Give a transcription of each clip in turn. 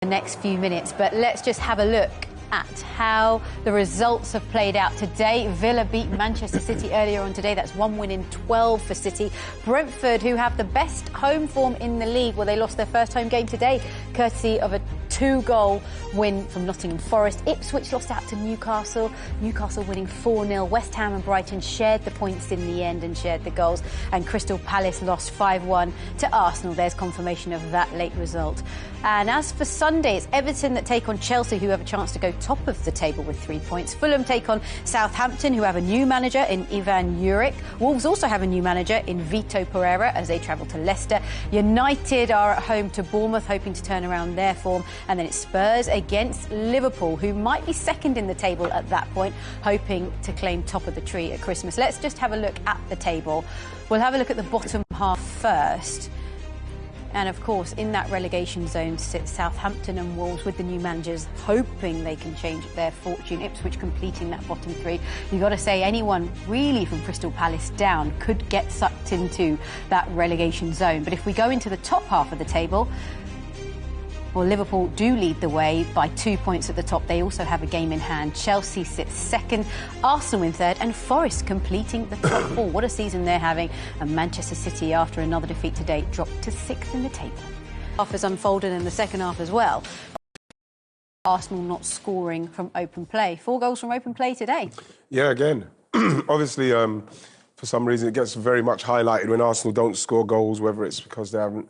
The next few minutes, but let's just have a look at how the results have played out today. Villa beat Manchester City earlier on today. That's 1 win in 12 for City. Brentford, who have the best home form in the league, well, they lost their first home game today, courtesy of a 2-goal win from Nottingham Forest. Ipswich lost out to Newcastle. Newcastle winning 4-0. West Ham and Brighton shared the points in the end and shared the goals. And Crystal Palace lost 5-1 to Arsenal. There's confirmation of that late result. And as for Sunday, it's Everton that take on Chelsea, who have a chance to go top of the table with 3 points. Fulham take on Southampton, who have a new manager in Ivan Juric. Wolves also have a new manager in Vito Pereira as they travel to Leicester. United are at home to Bournemouth, hoping to turn around their form. And then it's Spurs against Liverpool, who might be second in the table at that point, hoping to claim top of the tree at Christmas. Let's just have a look at the table. We'll have a look at the bottom half first. And, of course, in that relegation zone sit Southampton and Wolves with the new managers, hoping they can change their fortune. Ipswich completing that bottom three. You've got to say anyone really from Crystal Palace down could get sucked into that relegation zone. But if we go into the top half of the table, well, Liverpool do lead the way by 2 points at the top. They also have a game in hand. Chelsea sits second, Arsenal in third, and Forest completing the top four. What a season they're having. And Manchester City, after another defeat today, dropped to sixth in the table. Half has unfolded in the second half as well. Arsenal not scoring from open play. 4 goals from open play today. Yeah, again, obviously, for some reason, it gets very much highlighted when Arsenal don't score goals, whether it's because they haven't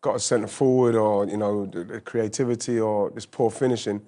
got a centre forward or, you know, the creativity or this poor finishing.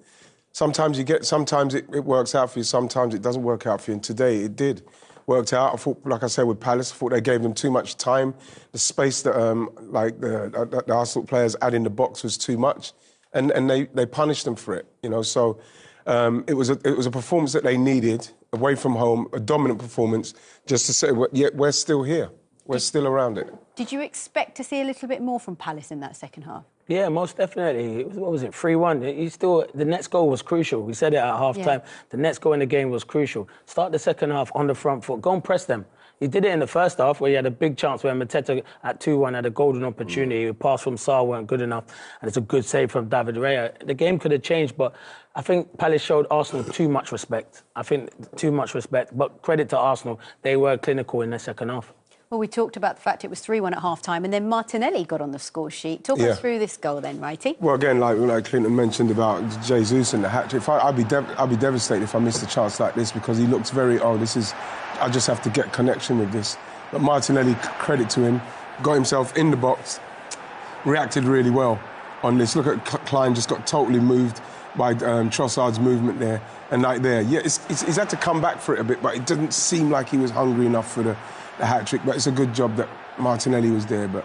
Sometimes it works out for you, sometimes it doesn't work out for you. And today it did. Worked out. I thought, like I said, with Palace, I thought they gave them too much time. The space that the Arsenal players had in the box was too much. And they punished them for it, you know. So it was a performance that they needed, away from home, a dominant performance, just to say, yeah, we're still here. We're still around it. Did you expect to see a little bit more from Palace in that second half? Yeah, most definitely. What was it, 3-1? The next goal was crucial. We said it at half-time. Yeah. The next goal in the game was crucial. Start the second half on the front foot. Go and press them. He did it in the first half where he had a big chance where Mateta at 2-1 had a golden opportunity. The pass from Sarr weren't good enough, and it's a good save from David Raya. The game could have changed, but I think Palace showed Arsenal too much respect. But credit to Arsenal, they were clinical in the second half. Well, we talked about the fact it was 3-1 at half-time, and then Martinelli got on the score sheet. Talk us through this goal then, Wrighty. Well, again, like Clinton mentioned about Jesus and the hat-trick, I'd be devastated if I missed a chance like this, because he looks very, I just have to get connection with this. But Martinelli, credit to him, got himself in the box, reacted really well on this. Look at Klein, just got totally moved by Trossard's movement there. And like there, yeah, he's had to come back for it a bit, but it didn't seem like he was hungry enough for the hat-trick. But it's a good job that Martinelli was there. But,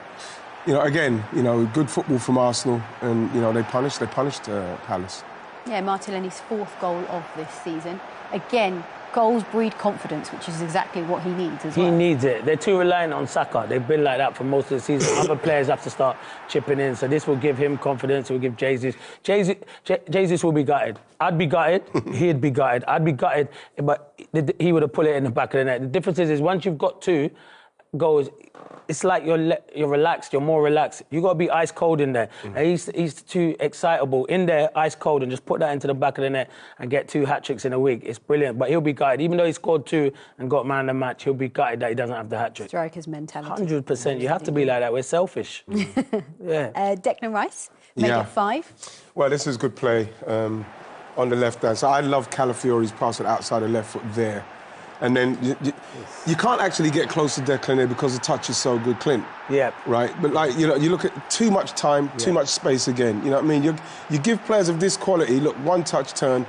you know, again, you know, good football from Arsenal, and, you know, they punished Palace. Yeah, Martinelli's 4th goal of this season. Again, goals breed confidence, which is exactly what he needs as well. He needs it. They're too reliant on Saka. They've been like that for most of the season. Other players have to start chipping in. So this will give him confidence. It will give Jesus. Jesus will be gutted. I'd be gutted. He'd be gutted. I'd be gutted, but he would have put it in the back of the net. The difference is once you've got 2 goals, it's like you're relaxed, you're more relaxed. You got to be ice cold in there. And he's too excitable in there, ice cold, and just put that into the back of the net and get 2 hat-tricks in a week. It's brilliant. But he'll be gutted. Even though he scored 2 and got man of the match, he'll be gutted that he doesn't have the hat-trick. Striker's mentality. 100%. You have to be like that. We're selfish. Yeah. Declan Rice made it 5. Well, this is good play on the left hand. So I love Calafiori's pass at outside the left foot there. And then you can't actually get close to Declan there because the touch is so good, Clint. Yeah. Right? But, like, you know, you look at too much time, too much space again. You know what I mean? You give players of this quality, look, one touch turn,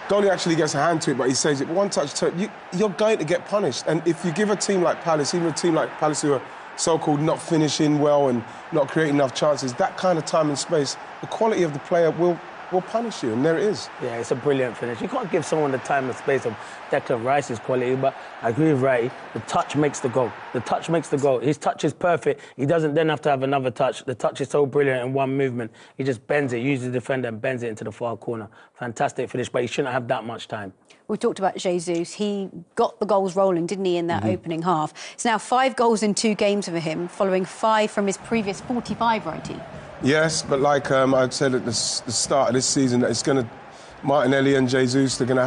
Dolly actually gets a hand to it, but he saves it. But one touch turn, you're going to get punished. And if you give a team like Palace, even a team like Palace who are so-called not finishing well and not creating enough chances, that kind of time and space, the quality of the player will punish you, and there it is. Yeah, it's a brilliant finish. You can't give someone the time and space of Declan Rice's quality, but I agree with Wright. The touch makes the goal. The touch makes the goal. His touch is perfect. He doesn't then have to have another touch. The touch is so brilliant in one movement. He just bends it, uses the defender and bends it into the far corner. Fantastic finish, but he shouldn't have that much time. We talked about Jesus. He got the goals rolling, didn't he, in that opening half. It's now 5 goals in 2 games for him, following 5 from his previous 45, Wrighty. Yes, but like I said at the start of this season, that it's going to Martinelli and Jesus. They're going to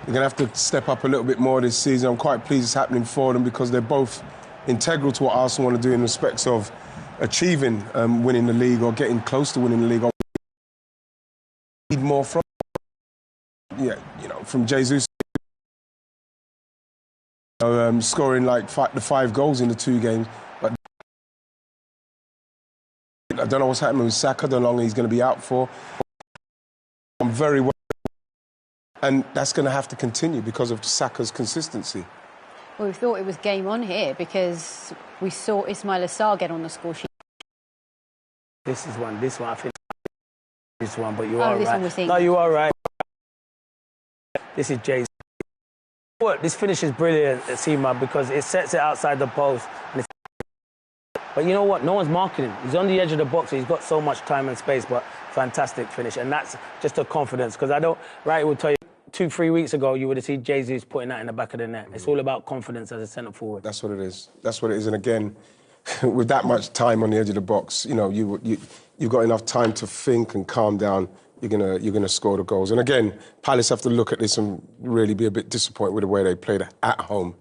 have to step up a little bit more this season. I'm quite pleased it's happening for them because they're both integral to what Arsenal want to do in respects of achieving winning the league or getting close to winning the league. Need more from from Jesus. Scoring like the 5 goals in the 2 games. But I don't know what's happening with Saka, how long he's going to be out for. I'm very well. And that's going to have to continue because of Saka's consistency. Well, we thought it was game on here because we saw Ismail Assar get on the score sheet. This one, I think this one, but you are this right. one we're seeing. No, you are right. This is Jay's. What? This finish is brilliant, Seema, because it sets it outside the post. But you know what? No one's marking him. He's on the edge of the box, so he's got so much time and space, but fantastic finish. And that's just a confidence, because Wright will tell you, 2-3 weeks ago, you would have seen Jesus putting that in the back of the net. It's all about confidence as a centre forward. That's what it is. That's what it is. And again, with that much time on the edge of the box, you've got enough time to think and calm down. You're gonna score the goals. And again, Palace have to look at this and really be a bit disappointed with the way they played at home.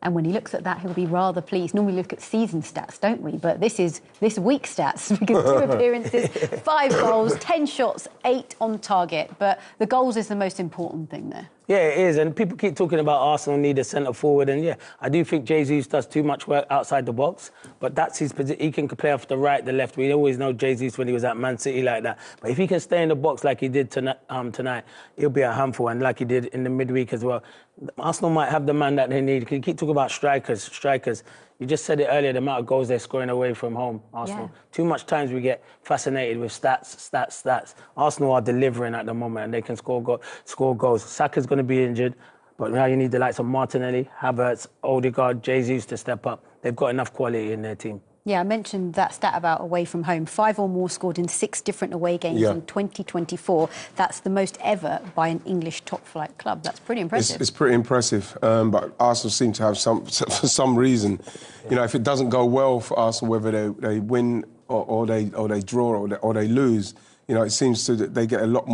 And when he looks at that, he'll be rather pleased. Normally we look at season stats, don't we? But this is this week's stats because 2 appearances, 5 goals, 10 shots, 8 on target. But the goals is the most important thing there. Yeah, it is. And people keep talking about Arsenal need a centre forward. And yeah, I do think Jesus does too much work outside the box. But that's his position. He can play off the right, the left. We always know Jesus when he was at Man City like that. But if he can stay in the box like he did tonight, he'll be a handful. And like he did in the midweek as well. Arsenal might have the man that they need. You keep talking about strikers. You just said it earlier, the amount of goals they're scoring away from home, Arsenal. Yeah. Too much times we get fascinated with stats. Arsenal are delivering at the moment and they can score goals. Saka's going to be injured, but now you need the likes of Martinelli, Havertz, Odegaard, Jesus to step up. They've got enough quality in their team. Yeah, I mentioned that stat about away from home. 5 or more scored in 6 different away games in 2024. That's the most ever by an English top-flight club. That's pretty impressive. It's pretty impressive, but Arsenal seem to have for some reason, if it doesn't go well for Arsenal, whether they win or they draw or they lose, it seems that they get a lot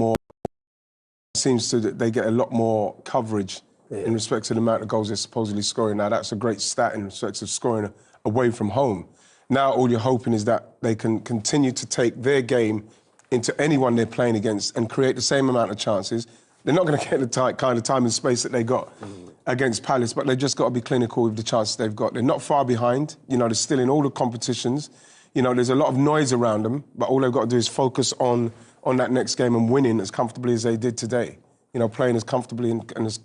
more. Coverage in respect to the amount of goals they're supposedly scoring. Now that's a great stat in respect of scoring away from home. Now all you're hoping is that they can continue to take their game into anyone they're playing against and create the same amount of chances. They're not going to get the kind of time and space that they got against Palace, but they've just got to be clinical with the chances they've got. They're not far behind. They're still in all the competitions. There's a lot of noise around them, but all they've got to do is focus on that next game and winning as comfortably as they did today. Playing as comfortably and as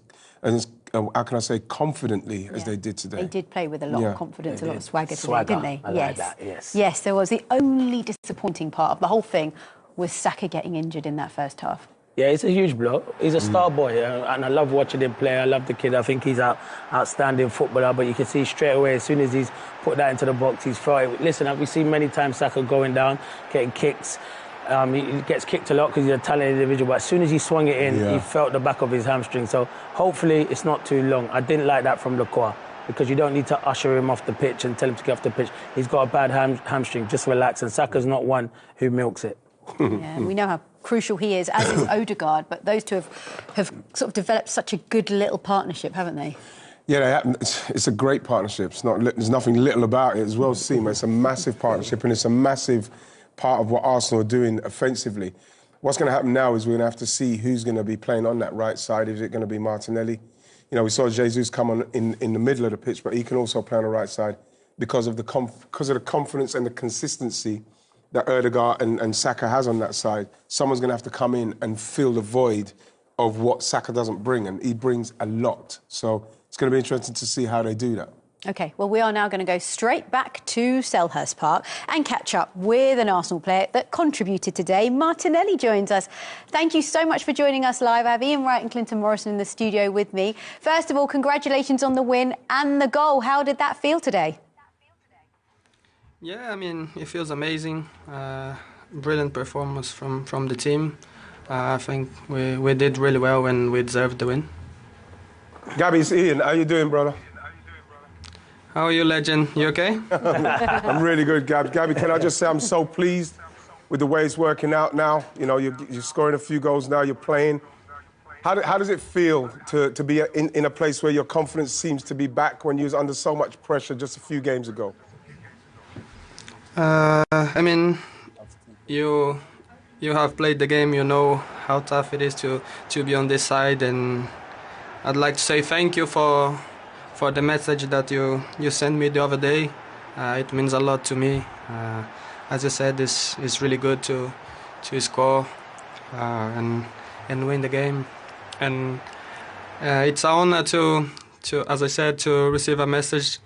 how can I say, confidently as they did today. They did play with a lot of confidence, a lot of swagger today, didn't they? I like that, yes. Yes, there was. The only disappointing part of the whole thing was Saka getting injured in that first half. Yeah, it's a huge blow. He's a star boy, and I love watching him play. I love the kid. I think he's an outstanding footballer, but you can see straight away, as soon as he's put that into the box, he's felt it. Listen, we've seen many times Saka going down, getting kicks. He gets kicked a lot because he's a talented individual, but as soon as he swung it in, he felt the back of his hamstring. So hopefully it's not too long. I didn't like that from Lacroix because you don't need to usher him off the pitch and tell him to get off the pitch. He's got a bad hamstring. Just relax. And Saka's not one who milks it. Yeah, we know how crucial he is, as is Odegaard, but those two have sort of developed such a good little partnership, haven't they? Yeah, it's a great partnership. There's nothing little about it as well, Seema. It's a massive partnership and it's a massive part of what Arsenal are doing offensively. What's going to happen now is we're going to have to see who's going to be playing on that right side. Is it going to be Martinelli? We saw Jesus come on in the middle of the pitch, but he can also play on the right side because of the confidence and the consistency that Odegaard and Saka has on that side. Someone's going to have to come in and fill the void of what Saka doesn't bring, and he brings a lot. So it's going to be interesting to see how they do that. OK, well, we are now going to go straight back to Selhurst Park and catch up with an Arsenal player that contributed today. Martinelli joins us. Thank you so much for joining us live. I have Ian Wright and Clinton Morrison in the studio with me. First of all, congratulations on the win and the goal. How did that feel today? Yeah, I mean, it feels amazing. Brilliant performance from the team. I think we did really well and we deserved the win. Gabby, it's Ian. How you doing, brother? How are you, legend? You okay? I'm really good, Gabby. Gabby, can I just say I'm so pleased with the way it's working out now? You know, you're scoring a few goals now, you're playing. How does it feel to be in a place where your confidence seems to be back when you was under so much pressure just a few games ago? I mean, you have played the game, you know how tough it is to be on this side, and I'd like to say thank you for the message that you sent me the other day. It means a lot to me. As I said, it's really good to score and win the game. And it's an honor to, as I said, to receive a message,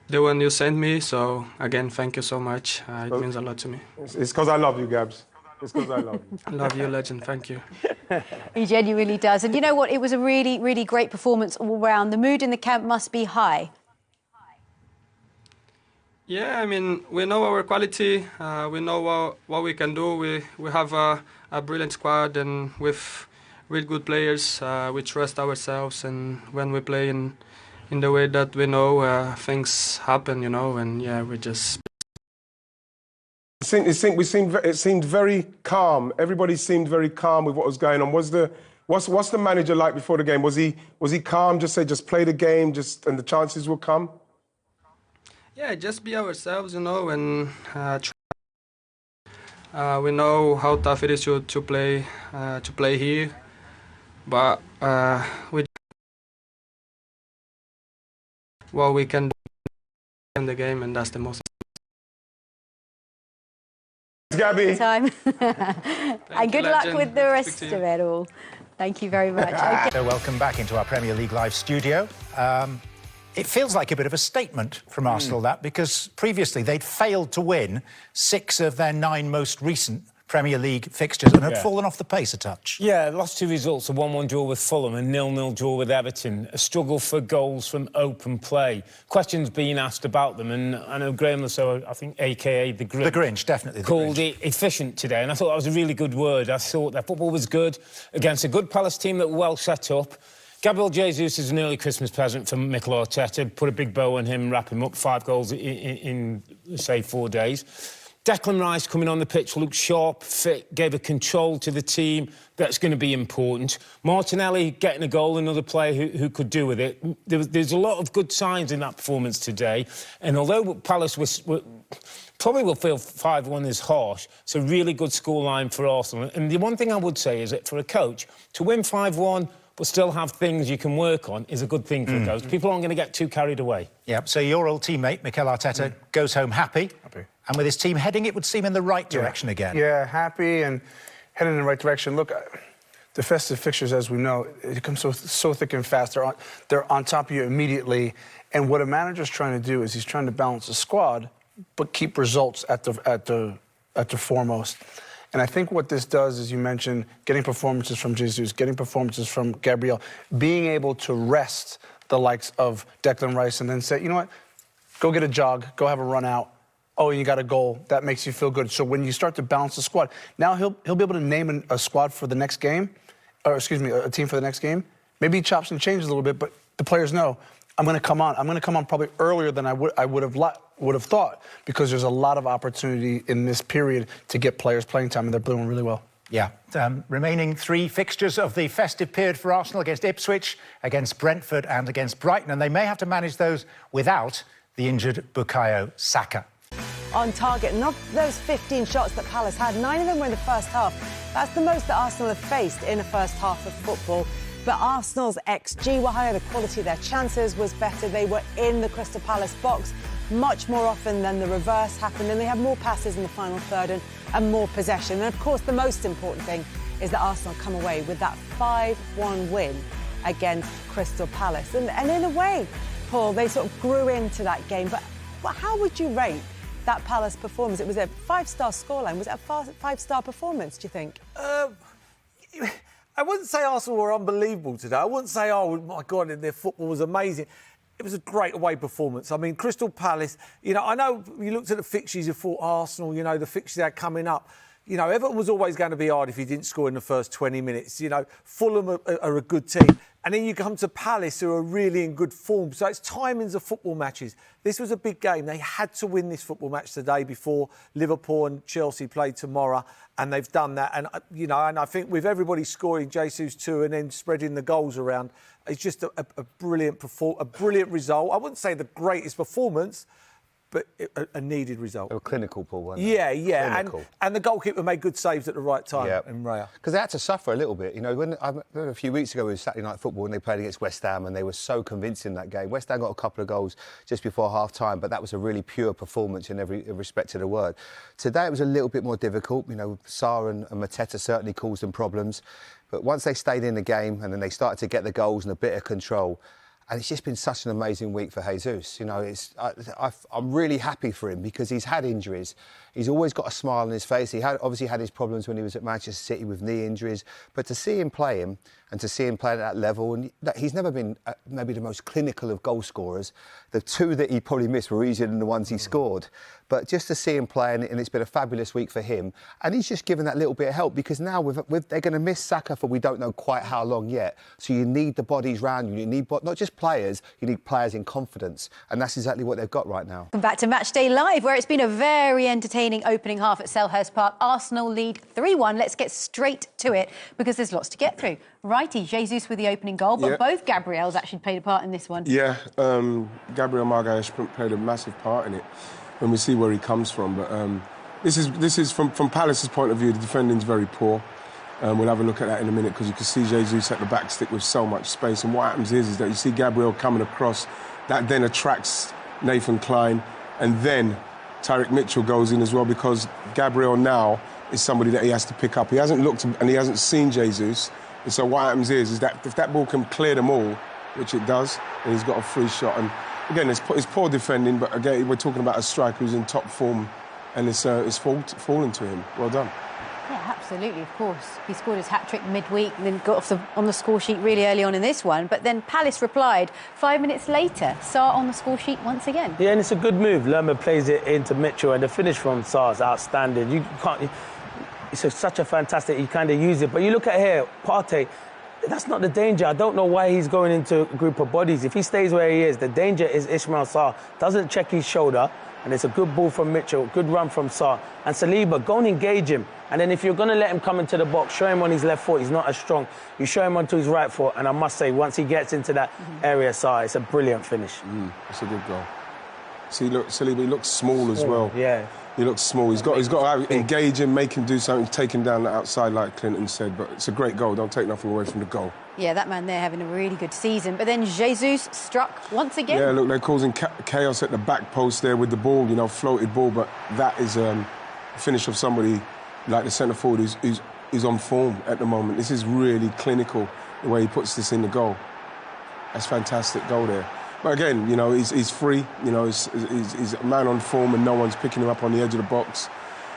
the one you sent me. So again, thank you so much. It means a lot to me. It's because I love you, Gabs. It's because I love you. I love you, legend. Thank you. He genuinely does. And you know what? It was a really, really great performance all round. The mood in the camp must be high. Yeah, I mean, we know our quality. We know what we can do. We have a brilliant squad, and with really good players. We trust ourselves, and when we play in the way that we know, things happen, you know, and yeah, we just... It seemed very calm. Everybody seemed very calm with what was going on. What's the manager like before the game? Was he calm, just play the game, and the chances will come? Yeah, just be ourselves, you know, and we know how tough it is to play here. But we what we can do in the game, and that's the most. Gabby. Time. And good luck with the rest of it all. Thank you very much. Okay. So welcome back into our Premier League Live studio. It feels like a bit of a statement from Arsenal, that, because previously they'd failed to win 6 of their 9 most recent Premier League fixtures and had fallen off the pace a touch. Yeah, last 2 results, a 1-1 draw with Fulham and 0-0 draw with Everton. A struggle for goals from open play. Questions being asked about them, and I know Graham Lasso, I think, a.k.a. The Grinch. The Grinch, definitely. Called it efficient today, and I thought that was a really good word. I thought their football was good against a good Palace team that were well set up. Gabriel Jesus is an early Christmas present for Mikel Arteta. Put a big bow on him, wrap him up. 5 goals in say, 4 days. Declan Rice coming on the pitch looked sharp, fit, gave a control to the team that's going to be important. Martinelli getting a goal, another player who could do with it. There's a lot of good signs in that performance today. And although Palace probably will feel 5-1 is harsh, it's a really good scoreline for Arsenal. And the one thing I would say is that for a coach, to win 5-1 but still have things you can work on is a good thing for a coach. People aren't going to get too carried away. Yeah, so your old teammate, Mikel Arteta, goes home happy. And with his team heading, it would seem, in the right direction again. Yeah, happy and heading in the right direction. Look, the festive fixtures, as we know, it comes so thick and fast. They're on top of you immediately. And what a manager's trying to do is he's trying to balance the squad, but keep results at the foremost. And I think what this does, as you mentioned, getting performances from Jesus, getting performances from Gabriel, being able to rest the likes of Declan Rice and then say, you know what, go get a jog, go have a run out. Oh, you got a goal. That makes you feel good. So when you start to balance the squad, now he'll be able to name a squad for the next game, or excuse me, a team for the next game. Maybe he chops and changes a little bit, but the players know I'm going to come on. I'm going to come on probably earlier than I would have thought, because there's a lot of opportunity in this period to get players playing time, and they're doing really well. Yeah. Remaining 3 fixtures of the festive period for Arsenal: against Ipswich, against Brentford and against Brighton, and they may have to manage those without the injured Bukayo Saka. On target, and of those 15 shots that Palace had, 9 of them were in the first half. That's the most that Arsenal have faced in the first half of football. But Arsenal's XG were higher, the quality of their chances was better. They were in the Crystal Palace box much more often than the reverse happened, and they had more passes in the final third and more possession. And of course, the most important thing is that Arsenal come away with that 5-1 win against Crystal Palace. And in a way, Paul, they sort of grew into that game. But how would you rate that Palace performance? It was a 5-star scoreline. Was it a 5-star performance, do you think? I wouldn't say Arsenal were unbelievable today. I wouldn't say, oh, my God, their football was amazing. It was a great away performance. I mean, Crystal Palace, you know, I know you looked at the fixtures, you thought Arsenal, you know, the fixtures they had coming up. You know, Everton was always going to be hard if he didn't score in the first 20 minutes. You know, Fulham are a good team. And then you come to Palace, who are really in good form. So it's timings of football matches. This was a big game. They had to win this football match today before Liverpool and Chelsea play tomorrow. And they've done that. And, you know, and I think with everybody scoring Jesus 2 and then spreading the goals around, it's just a brilliant result. I wouldn't say the greatest performance, but a needed result. They were clinical, Paul, weren't they? Yeah. And the goalkeeper made good saves at the right time in Raya. Because they had to suffer a little bit. You know, when a few weeks ago, it was Saturday Night Football and they played against West Ham and they were so convincing that game. West Ham got a couple of goals just before half-time, but that was a really pure performance in every respect to the word. Today, it was a little bit more difficult. You know, Sarr and Mateta certainly caused them problems. But once they stayed in the game and then they started to get the goals and a bit of control, and it's just been such an amazing week for Jesus. You know, I'm really happy for him because he's had injuries. He's always got a smile on his face. He obviously had his problems when he was at Manchester City with knee injuries. But to see him play and to see him play at that level, and he's never been maybe the most clinical of goal scorers. The two that he probably missed were easier than the ones he scored. But just to see him play, and it's been a fabulous week for him. And he's just given that little bit of help because now they're going to miss Saka for we don't know quite how long yet. So you need the bodies round you. You need not just players, you need players in confidence. And that's exactly what they've got right now. Welcome back to Matchday Live, where it's been a very entertaining opening half at Selhurst Park. Arsenal lead 3-1. Let's get straight to it because there's lots to get through. Righty, Jesus with the opening goal, but both Gabriels actually played a part in this one. Yeah, Gabriel Magalhaes played a massive part in it when we see where he comes from. But this is from Palace's point of view, the defending's very poor. We'll have a look at that in a minute because you can see Jesus at the back stick with so much space. And what happens is that you see Gabriel coming across, that then attracts Nathan Clyne, and then Tyrick Mitchell goes in as well because Gabriel now is somebody that he has to pick up. He hasn't looked and he hasn't seen Jesus. And so what happens is that if that ball can clear them all, which it does, then he's got a free shot. And again, it's poor defending, but again, we're talking about a striker who's in top form, and it's fallen to him. Well done. Yeah, absolutely, of course. He scored his hat-trick midweek and then got on the score sheet really early on in this one. But then Palace replied 5 minutes later. Sarr on the score sheet once again. Yeah, and it's a good move. Lerma plays it into Mitchell, and the finish from Sarr is outstanding. You can't... It's such a fantastic... You kind of use it. But you look at here, Partey, that's not the danger. I don't know why he's going into a group of bodies. If he stays where he is, the danger is Ismail Sarr. Doesn't check his shoulder, and it's a good ball from Mitchell, good run from Sarr. And Saliba, go and engage him. And then if you're going to let him come into the box, show him on his left foot, he's not as strong. You show him onto his right foot, and I must say, once he gets into that area, Sarr, it's a brilliant finish. It's a good goal. See, look, Saliba, he looks small as well. Yeah. He looks small. He's got to engage him, make him do something, take him down the outside, like Clinton said. But it's a great goal. Don't take nothing away from the goal. Yeah, that man there having a really good season. But then Jesus struck once again. Yeah, look, they're causing chaos at the back post there with the ball, you know, floated ball. But that is a finish of somebody like the centre forward who's on form at the moment. This is really clinical, the way he puts this in the goal. That's fantastic goal there. But again, you know, he's free. You know, he's a man on form and no one's picking him up on the edge of the box.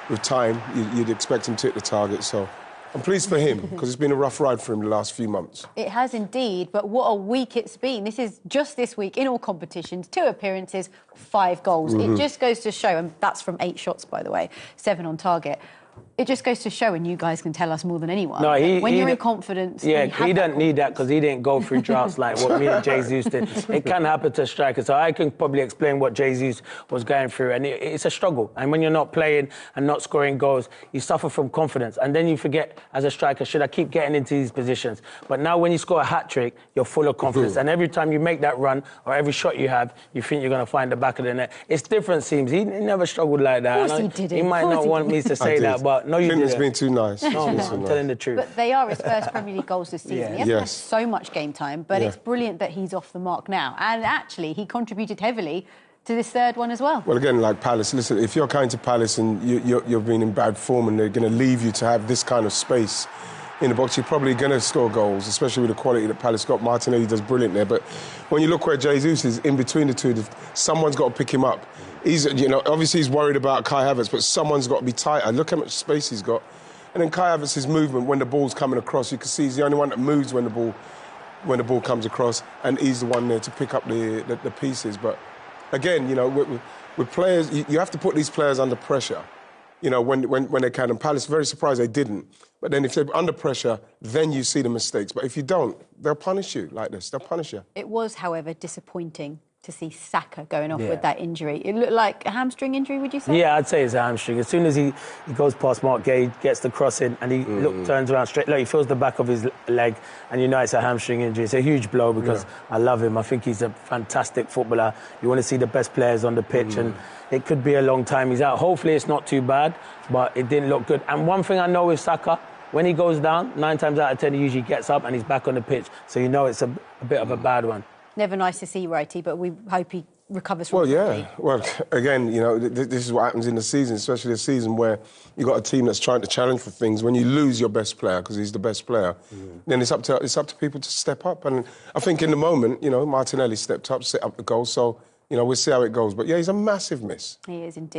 With time, you'd expect him to hit the target. So I'm pleased for him because it's been a rough ride for him the last few months. It has indeed, but what a week it's been. This is just this week in all competitions, 2 appearances, 5 goals. It just goes to show, and that's from 8 shots, by the way, 7 on target. It just goes to show, and you guys can tell us more than anyone, no, when you're in confidence... Yeah, he doesn't need that because he didn't go through droughts like what me and Jesus did. It can happen to strikers, so I can probably explain what Jesus was going through, and it's a struggle. And when you're not playing and not scoring goals, you suffer from confidence, and then you forget, as a striker, should I keep getting into these positions? But now when you score a hat-trick, you're full of confidence, and every time you make that run, or every shot you have, you think you're going to find the back of the net. It's different, seems. He never struggled like that. Of course he didn't. He might not want me to say that, but no, you didn't. Clinton's been too nice. No, I'm telling the truth. But they are his first Premier League goals this season. Yeah. He hasn't had so much game time, but it's brilliant that he's off the mark now. And actually, he contributed heavily to this third one as well. Well, again, like Palace, listen, if you're coming to Palace and you've been in bad form and they're going to leave you to have this kind of space in the box, you're probably going to score goals, especially with the quality that Palace got. Martinelli does brilliant there. But when you look where Jesus is, in between the two, someone's got to pick him up. He's, you know, obviously he's worried about Kai Havertz, but someone's got to be tighter. Look how much space he's got. And then Kai Havertz's movement when the ball's coming across, you can see he's the only one that moves when the ball comes across, and he's the one there to pick up the pieces. But again, you know, with players, you have to put these players under pressure. you know, when they can. And Palace, very surprised they didn't. But then if they're under pressure, then you see the mistakes. But if you don't, they'll punish you like this. They'll punish you. It was, however, disappointing to see Saka going off with that injury. It looked like a hamstring injury, would you say? Yeah, I'd say it's a hamstring. As soon as he goes past Mark Gay, gets the cross in, and he turns around straight, he feels the back of his leg, and you know it's a hamstring injury. It's a huge blow because I love him. I think he's a fantastic footballer. You want to see the best players on the pitch, and it could be a long time he's out. Hopefully it's not too bad, but it didn't look good. And one thing I know with Saka, when he goes down, 9 times out of 10 he usually gets up and he's back on the pitch. So you know it's a bit of a bad one. Never nice to see, Wrighty, but we hope he recovers from it. Well, yeah. Well, again, you know, this is what happens in the season, especially a season where you've got a team that's trying to challenge for things. When you lose your best player, because he's the best player, then it's up to people to step up. And I think in the moment, you know, Martinelli stepped up, set up the goal. So, you know, we'll see how it goes. But, yeah, he's a massive miss. He is indeed.